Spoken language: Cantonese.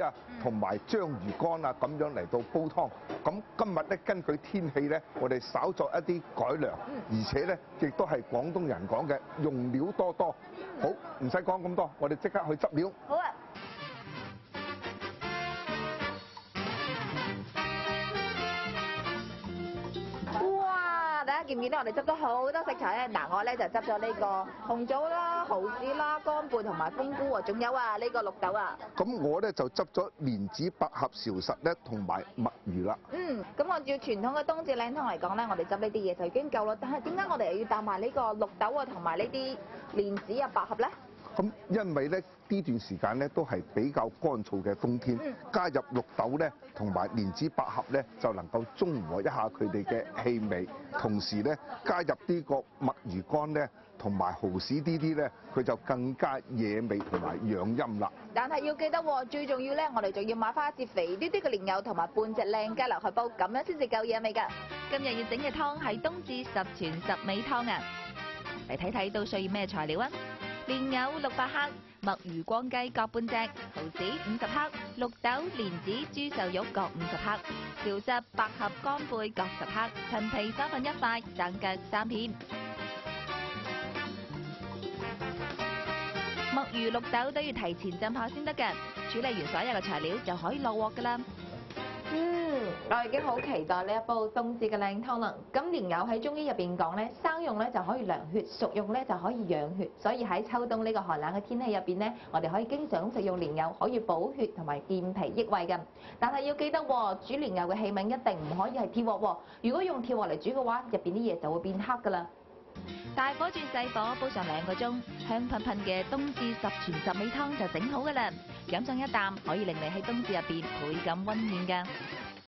啊，同埋章魚乾啊咁樣嚟到煲湯。咁今日咧根據天氣咧，我哋稍作一啲改良，而且咧亦都係廣東人講嘅用料多多。好，唔使講咁多，我哋即刻去執料。好啊！哇！大家見唔見到我哋執咗好多食材咧？嗱，我咧就執咗呢個紅棗啦、蠔豉啦、乾貝同埋風菇喎，仲有啊呢個綠豆啊。咁我咧就執咗蓮子、百合、韶實咧，同埋墨魚啦。咁按照傳統嘅冬至靚湯嚟講咧，我哋執呢啲嘢就已經夠啦。但係點解我哋又要搭埋呢個綠豆啊，同埋呢啲蓮子啊、百合咧？咁因為咧呢段時間咧都係比較乾燥嘅冬天，加入綠豆咧同埋蓮子、百合咧就能夠中和一下佢哋嘅氣味，同時咧加入呢個墨魚乾咧同埋蠔豉呢啲咧，佢就更加惹味同埋養陰啦。但係要記得喎，最重要咧，我哋仲要買翻一節肥啲啲嘅蓮藕同埋半隻靚雞落去煲，咁樣先至夠嘢味㗎。今日要整嘅湯係冬至十全十美湯啊！嚟睇睇都需要咩材料啊？蓮藕600克，墨魚光雞各半隻，蠔豉50克，綠豆、蓮子、豬瘦肉各50克，韶實、百合、乾貝各10克，陳皮1/3塊，生薑3片。墨魚、綠豆都要提前浸泡先得㗎。處理完所有嘅材料就可以落鑊㗎啦。我已經好期待呢一煲冬至嘅靚湯啦。咁蓮藕喺中醫入邊講咧，生用咧就可以涼血，熟用咧就可以養血。所以喺秋冬呢個寒冷嘅天氣入邊咧，我哋可以經常食用蓮藕，可以補血同埋健脾益胃嘅。但係要記得喎，煮蓮藕嘅器皿一定唔可以係鐵鑊喎。如果用鐵鑊嚟煮嘅話，入邊啲嘢就會變黑㗎啦。大火轉細火煲上2個鐘，香噴噴嘅冬至十全十美湯就整好㗎啦。飲上一啖，可以令你喺冬至入邊倍感溫暖㗎。